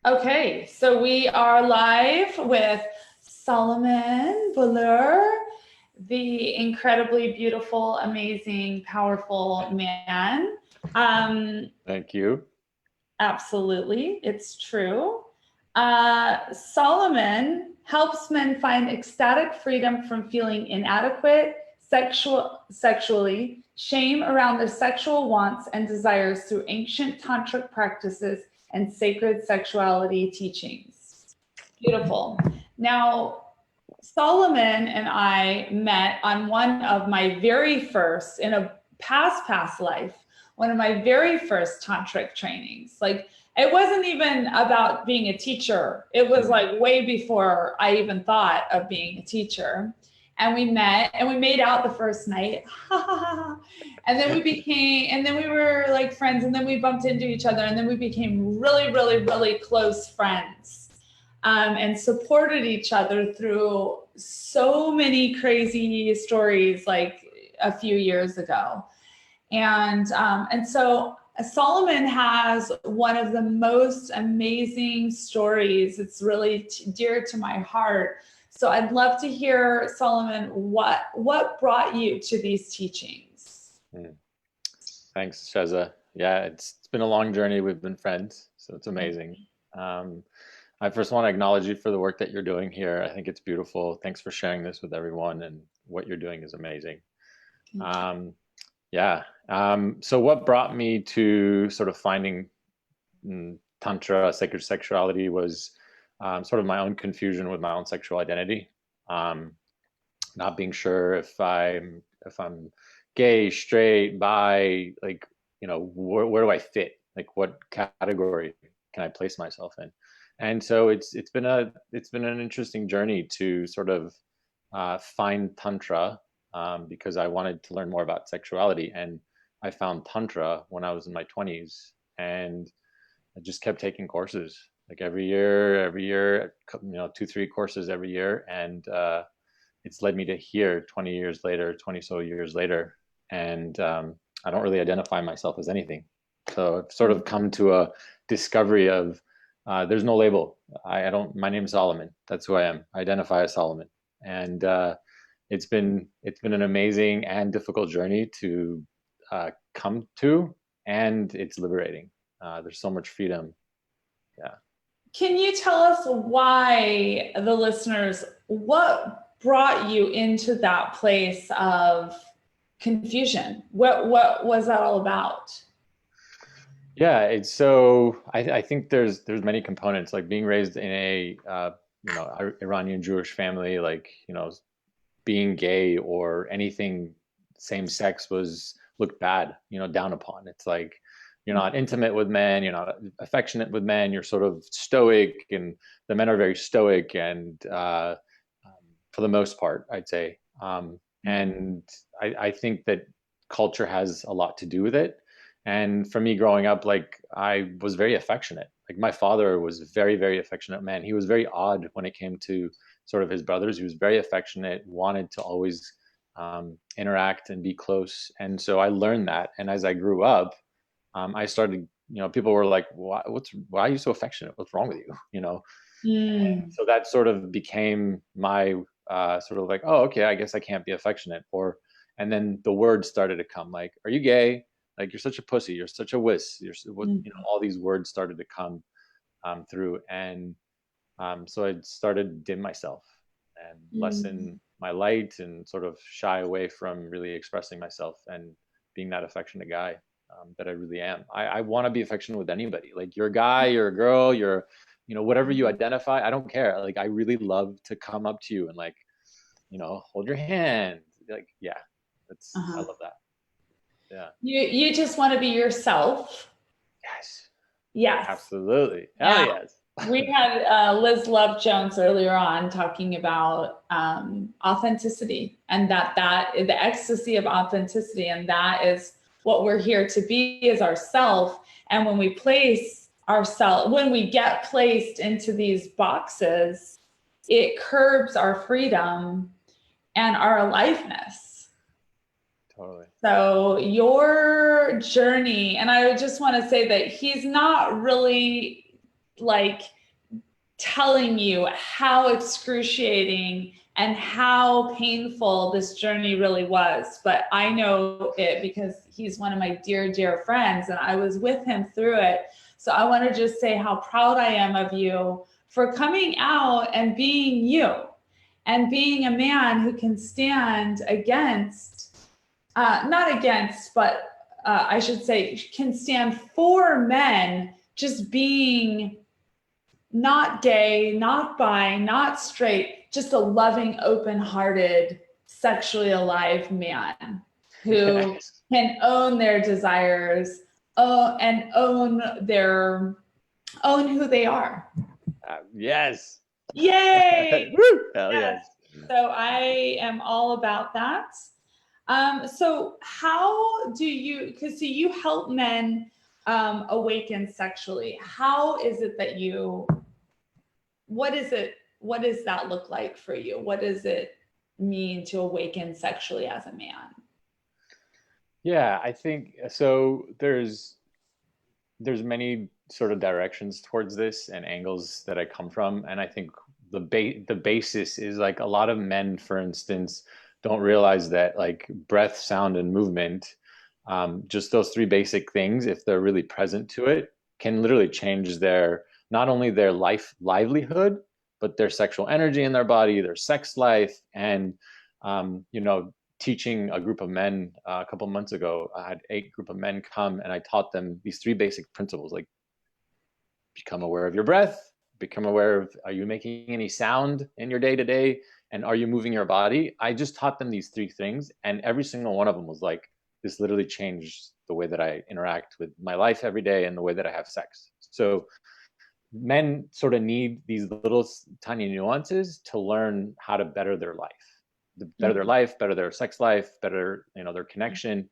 Okay, so we are live with Solomon Buller, the incredibly beautiful, amazing, powerful man. Thank you. Absolutely, it's true. Solomon helps men find ecstatic freedom from feeling inadequate sexually, shame around their sexual wants and desires through ancient tantric practices and sacred sexuality teachings. Beautiful. Now, Solomon and I met on one of my very first, in a past life, one of my very first tantric trainings. Like, it wasn't even about being a teacher. It was like way before I even thought of being a teacher. And we met and we made out the first night. And then we were like friends, and then we bumped into each other, and then we became really, really, really close friends. And supported each other through so many crazy stories like a few years ago. And so Solomon has one of the most amazing stories. It's really dear to my heart. So I'd love to hear, Solomon, what brought you to these teachings? Thanks, Sheza. Yeah, it's been a long journey. We've been friends, so it's amazing. I first want to acknowledge you for the work that you're doing here. I think it's beautiful. Thanks for sharing this with everyone, and what you're doing is amazing. So what brought me to sort of finding Tantra, sacred sexuality, was sort of my own confusion with my own sexual identity. Not being sure if I'm gay, straight, bi, like, where do I fit? Like, what category can I place myself in? And so it's been an interesting journey to sort of find Tantra, because I wanted to learn more about sexuality, and I found Tantra when I was in my 20s, and I just kept taking courses like every year, 2, 3 courses every year, and it's led me to here 20 years later, 20 so years later, and I don't really identify myself as anything. So I've sort of come to a discovery of there's no label. I don't. My name is Solomon. That's who I am. I identify as Solomon, and it's been an amazing and difficult journey to come to, and it's liberating. There's so much freedom. Yeah. Can you tell us why, the listeners, what brought you into that place of confusion? What was that all about? Yeah, it's so I think there's many components, like being raised in a Iranian Jewish family, like, being gay or anything same sex was looked bad, down upon. It's like you're not intimate with men, you're not affectionate with men, you're sort of stoic, and the men are very stoic, and for the most part, I'd say. And I think that culture has a lot to do with it. And for me growing up, like, I was very affectionate. Like, my father was a very, very affectionate man. He was very odd when it came to sort of his brothers. He was very affectionate, wanted to always interact and be close. And so I learned that. And as I grew up, I started, people were like, why are you so affectionate? What's wrong with you? So that sort of became my sort of like, oh, okay, I guess I can't be affectionate. And then the words started to come, like, are you gay? Like, you're such a pussy, you're such a wuss, all these words started to come through. And so I started to dim myself and lessen my light, and sort of shy away from really expressing myself and being that affectionate guy that I really am. I want to be affectionate with anybody. Like, you're a guy, you're a girl, you're, whatever you identify, I don't care. Like, I really love to come up to you and, like, hold your hand. Like, yeah, I love that. Yeah. You just want to be yourself. Yes. Yes. Absolutely. Hell yes. We had Liz Love Jones earlier on talking about authenticity, and that the ecstasy of authenticity, and that is what we're here to be, is ourself. And when we get placed into these boxes, it curbs our freedom and our aliveness. Totally. So your journey, and I just want to say that he's not really like telling you how excruciating and how painful this journey really was. But I know it because he's one of my dear, dear friends, and I was with him through it. So I want to just say how proud I am of you for coming out and being you and being a man who can stand against, not against, but I should say, can stand for men just being not gay, not bi, not straight, just a loving, open-hearted, sexually alive man who Yes. can own their desires, and own who they are. Yes. Yay! Woo! Hell Yes. yes. So I am all about that. So how do you, because so you help men awaken sexually. How is it that what does that look like for you? What does it mean to awaken sexually as a man? Yeah, I think so. There's many sort of directions towards this and angles that I come from, and I think the basis is like a lot of men, for instance, don't realize that like breath, sound, and movement, just those three basic things, if they're really present to it, can literally change their not only their livelihood, but their sexual energy in their body, their sex life, and you know, teaching a group of men a couple months ago. I had 8 group of men come and I taught them these 3 basic principles, like become aware of your breath, become aware of, are you making any sound in your day to day? And are you moving your body? I just taught them these 3 things. And every single one of them was like, this literally changed the way that I interact with my life every day and the way that I have sex. So men sort of need these little tiny nuances to learn how to better their life, better their life, better their sex life, better, you know, their connection.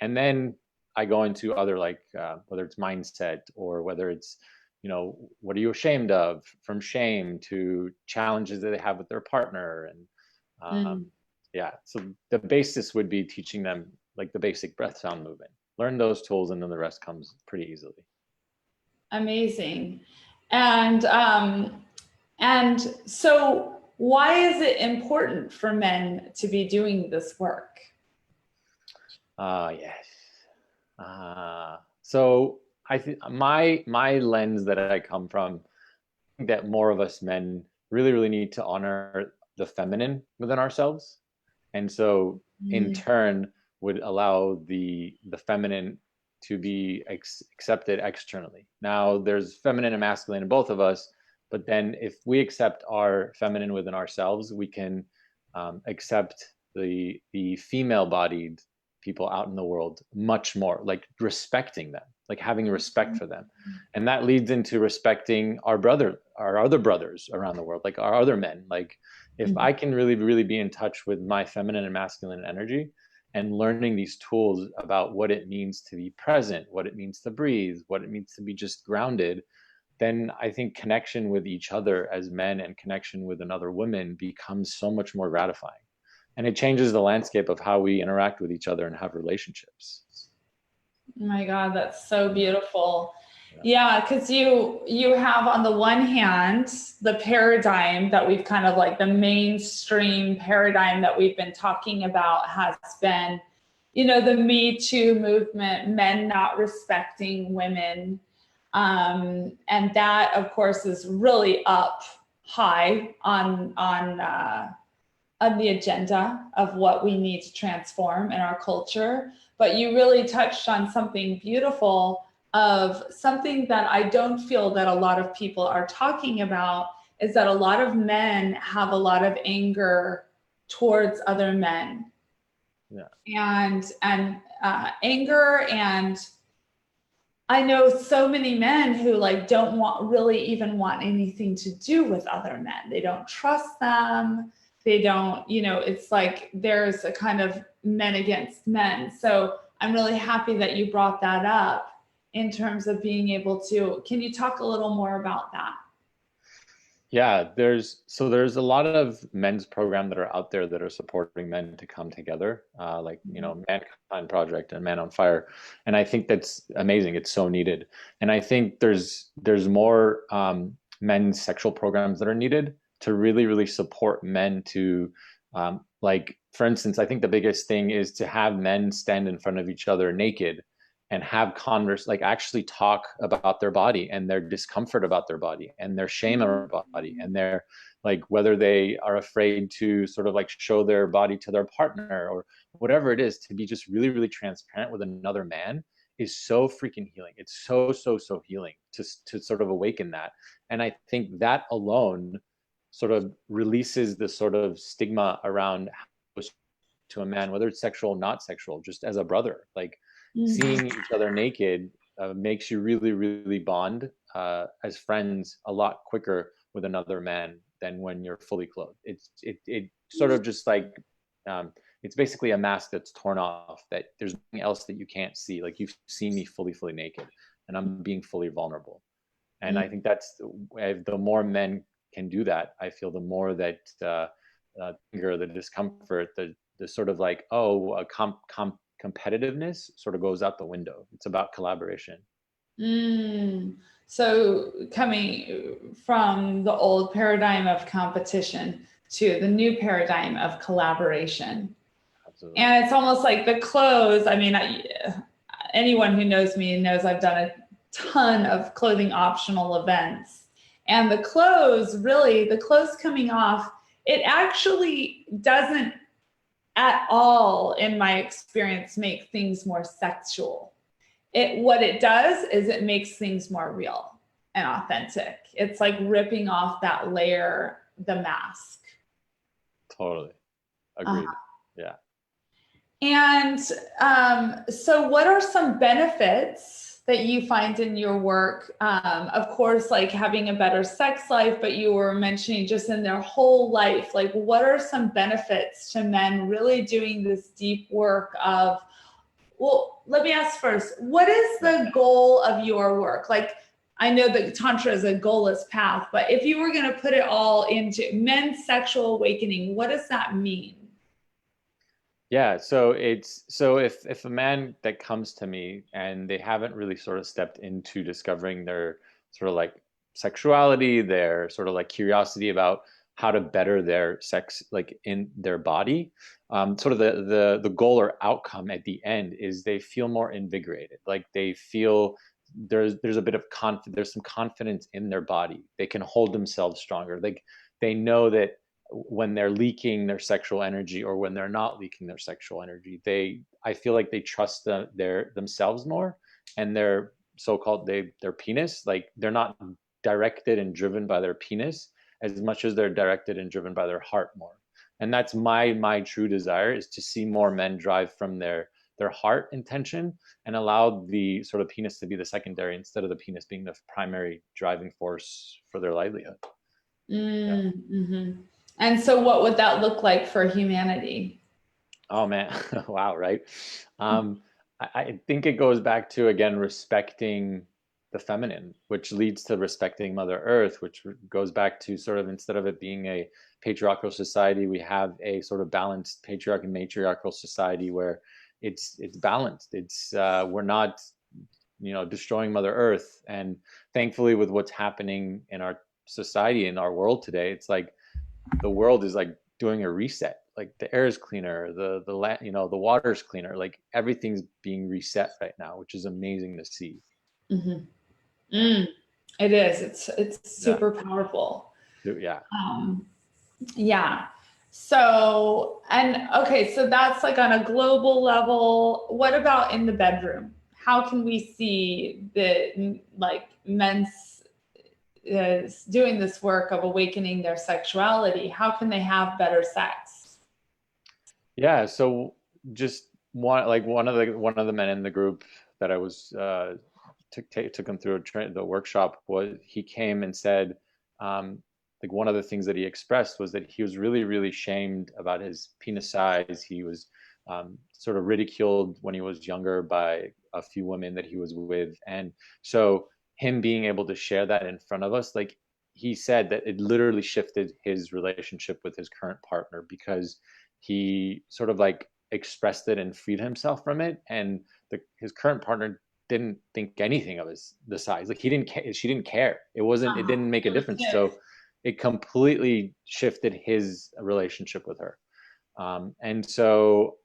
And then I go into other like whether it's mindset or whether it's, you know, what are you ashamed of, from shame to challenges that they have with their partner. And Mm. yeah, so the basis would be teaching them like the basic breath, sound, movement. Learn those tools, and then the rest comes pretty easily. Amazing. And so why is it important for men to be doing this work? Yes. So I think my lens that I come from, I think that more of us men really need to honor the feminine within ourselves, and so in Mm. turn would allow the feminine to be accepted externally. Now there's feminine and masculine in both of us, but then if we accept our feminine within ourselves, we can accept the female bodied people out in the world much more, like respecting them, like having respect for them. And that leads into respecting our other brothers around the world, like our other men. Like if I can really be in touch with my feminine and masculine energy and learning these tools about what it means to be present, what it means to breathe, what it means to be just grounded, then I think connection with each other as men and connection with another woman becomes so much more gratifying. And it changes the landscape of how we interact with each other and have relationships. Oh my God, that's so beautiful. Yeah, because you have on the one hand the paradigm that we've kind of like the mainstream paradigm that we've been talking about has been, you know, the Me Too movement, men not respecting women. And that, of course, is really up high on the agenda of what we need to transform in our culture. But you really touched on something beautiful, of something that I don't feel that a lot of people are talking about, is that a lot of men have a lot of anger towards other men. Yeah. And anger, and I know so many men who like don't really even want anything to do with other men. They don't trust them. They don't, you know, it's like there's a kind of men against men. So I'm really happy that you brought that up in terms of being able to. Can you talk a little more about that? Yeah, there's a lot of men's program that are out there that are supporting men to come together, like Mhm. Mankind Project and Man on Fire, and I think that's amazing. It's so needed, and I think there's more men's sexual programs that are needed to really support men to, like for instance, I think the biggest thing is to have men stand in front of each other naked and have like actually talk about their body and their discomfort about their body and their shame about their body and their like whether they are afraid to sort of like show their body to their partner or whatever it is, to be just really transparent with another man is so freaking healing. It's so healing to sort of awaken that. And I think that alone sort of releases the sort of stigma around to a man, whether it's sexual or not sexual, just as a brother. Like Mhm. seeing each other naked makes you really bond as friends a lot quicker with another man than when you're fully clothed. It sort of just like um, it's basically a mask that's torn off. That there's nothing else that you can't see. Like you've seen me fully naked, and I'm being fully vulnerable. And I think that's the more men can do that, I feel the more that anger, the discomfort, the sort of like competitiveness sort of goes out the window. It's about collaboration. Mm. So coming from the old paradigm of competition to the new paradigm of collaboration. Absolutely. And it's almost like the clothes. I mean, anyone who knows me knows I've done a ton of clothing optional events. And the clothes, really, the clothes coming off, it actually doesn't at all, in my experience, make things more sexual. What it does is it makes things more real and authentic. It's like ripping off that layer, the mask. Totally. Uh, Agreed. Yeah. and so, what are some benefits that you find in your work? Of course, like having a better sex life, but you were mentioning just in their whole life, like what are some benefits to men really doing this deep work of, well, let me ask first, what is Yeah. the goal of your work? Like, I know that Tantra is a goalless path, but if you were going to put it all into men's sexual awakening, what does that mean? Yeah, so if a man that comes to me and they haven't really sort of stepped into discovering their sort of like sexuality, their sort of like curiosity about how to better their sex like in their body, sort of the goal or outcome at the end is they feel more invigorated. Like they feel there's a bit of there's some confidence in their body. They can hold themselves stronger. Like they know that when they're leaking their sexual energy or when they're not leaking their sexual energy, I feel like they trust their themselves more and their so-called their penis, like they're not directed and driven by their penis as much as they're directed and driven by their heart more. And that's my true desire, is to see more men drive from their heart intention and allow the sort of penis to be the secondary instead of the penis being the primary driving force for their livelihood. Yeah. Mm-hmm. And so, what would that look like for humanity? Oh man, wow, right? Um, I think it goes back to again respecting the feminine, which leads to respecting Mother Earth, which goes back to sort of instead of it being a patriarchal society, we have a sort of balanced patriarch and matriarchal society where it's balanced. It's we're not destroying Mother Earth, and thankfully with what's happening in our society in our world today, it's like the world is like doing a reset. Like the air is cleaner, the land, the water's cleaner. Like everything's being reset right now, which is amazing to see. Mm-hmm. Yeah, Mm, it is. It's yeah, super powerful. yeah. Um, yeah. So, and okay, so that's like on a global level. What about in the bedroom? How can we see the like men's is doing this work of awakening their sexuality? How can they have better sex? Yeah, so just one of the men in the group that I was took him through the workshop, was he came and said um, like one of the things that he expressed was that he was really shamed about his penis size. He was sort of ridiculed when he was younger by a few women that he was with, and so him being able to share that in front of us, like he said that it literally shifted his relationship with his current partner because he sort of like expressed it and freed himself from it, and his current partner didn't think anything of the size. Like he didn't care, she didn't care. It didn't make a It was difference. good. So it completely shifted his relationship with her. And so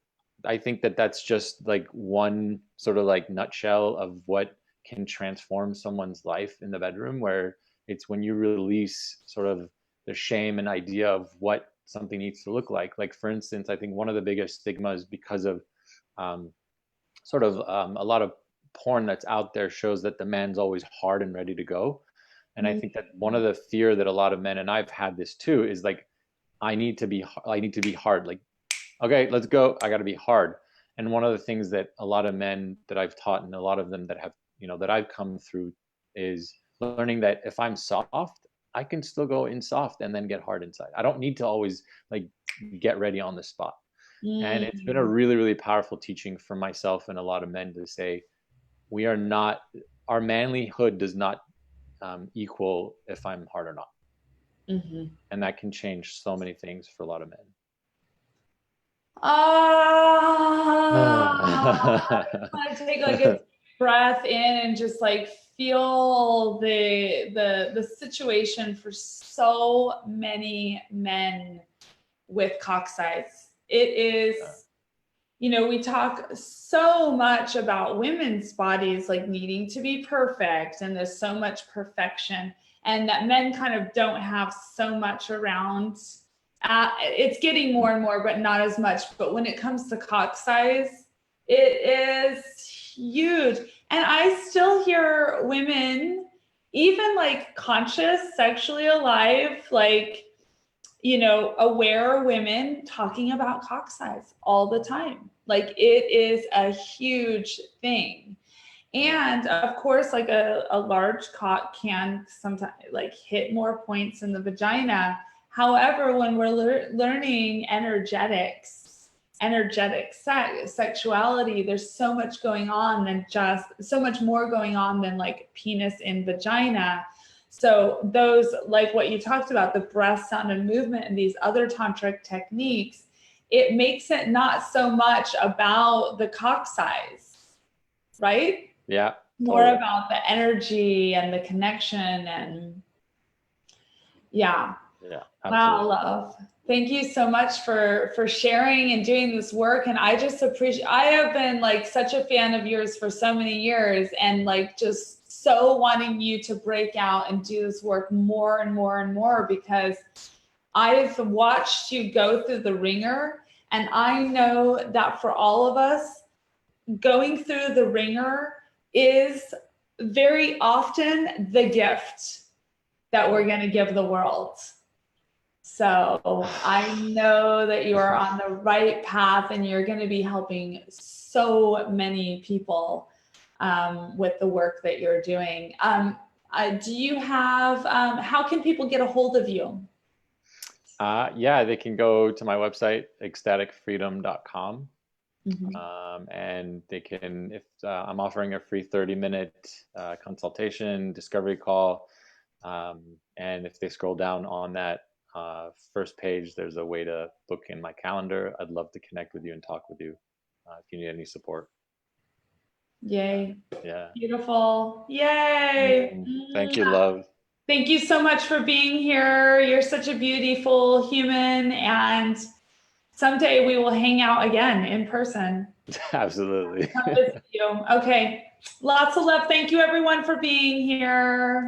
I think that that's just like one sort of like nutshell of what can transform someone's life in the bedroom, where it's when you release sort of the shame and idea of what something needs to look like. Like, for instance, I think one of the biggest stigmas because of um, a lot of porn that's out there shows that the man's always hard and ready to go. And I think that one of the fear that a lot of men, and I've had this too, is like, I need to be hard. Like, okay, let's go. I got to be hard. And one of the things that a lot of men that I've taught, and a lot of them that have, that I've come through, is learning that if I'm soft, I can still go in soft and then get hard inside. I don't need to always like get ready on the spot. And it's been a Mm. really, really powerful teaching for myself and a lot of men to say, we are not, our manlyhood does not equal if I'm hard or not. Mhm. And that can change so many things for a lot of men. I just want to take like a breath in and just like feel the situation for so many men with cock size. It is, we talk so much about women's bodies like needing to be perfect, and there's so much perfection, and that men kind of don't have so much around. It's getting more and more, but not as much. But when it comes to cock size, it is huge. And I still hear women, even like conscious, sexually alive, like, aware women talking about cock size all the time. Like it is a huge thing. And of course, like a large cock can sometimes like hit more points in the vagina. However, when we're learning energetic sexuality, there's so much going on than just so much more going on than like penis in vagina. So those, like what you talked about, the breath, sound, and movement, and these other tantric techniques, it makes it not so much about the cock size, right? Yeah, More totally. about the energy and the connection. And yeah. Yeah, Wow, absolutely. love. Thank you so much for sharing and doing this work. And I just appreciate, I have been like such a fan of yours for so many years, and like just so wanting you to break out and do this work more and more and more, because I've watched you go through the ringer, and I know that for all of us, going through the ringer is very often the gift that we're going to give the world. So I know that you are on the right path, and you're going to be helping so many people with the work that you're doing. Do you have, how can people get a hold of you? Yeah, they can go to my website, ecstaticfreedom.com. Mhm. And they can, if I'm offering a free 30-minute consultation, discovery call. And if they scroll down on that first page, there's a way to book in my calendar. I'd love to connect with you and talk with you if you need any support. Yay. Yeah. Beautiful. Yay. Thank you, love. Thank you so much for being here. You're such a beautiful human, and someday we will hang out again in person. Absolutely. Come visit you. Okay. Lots of love. Thank you everyone for being here.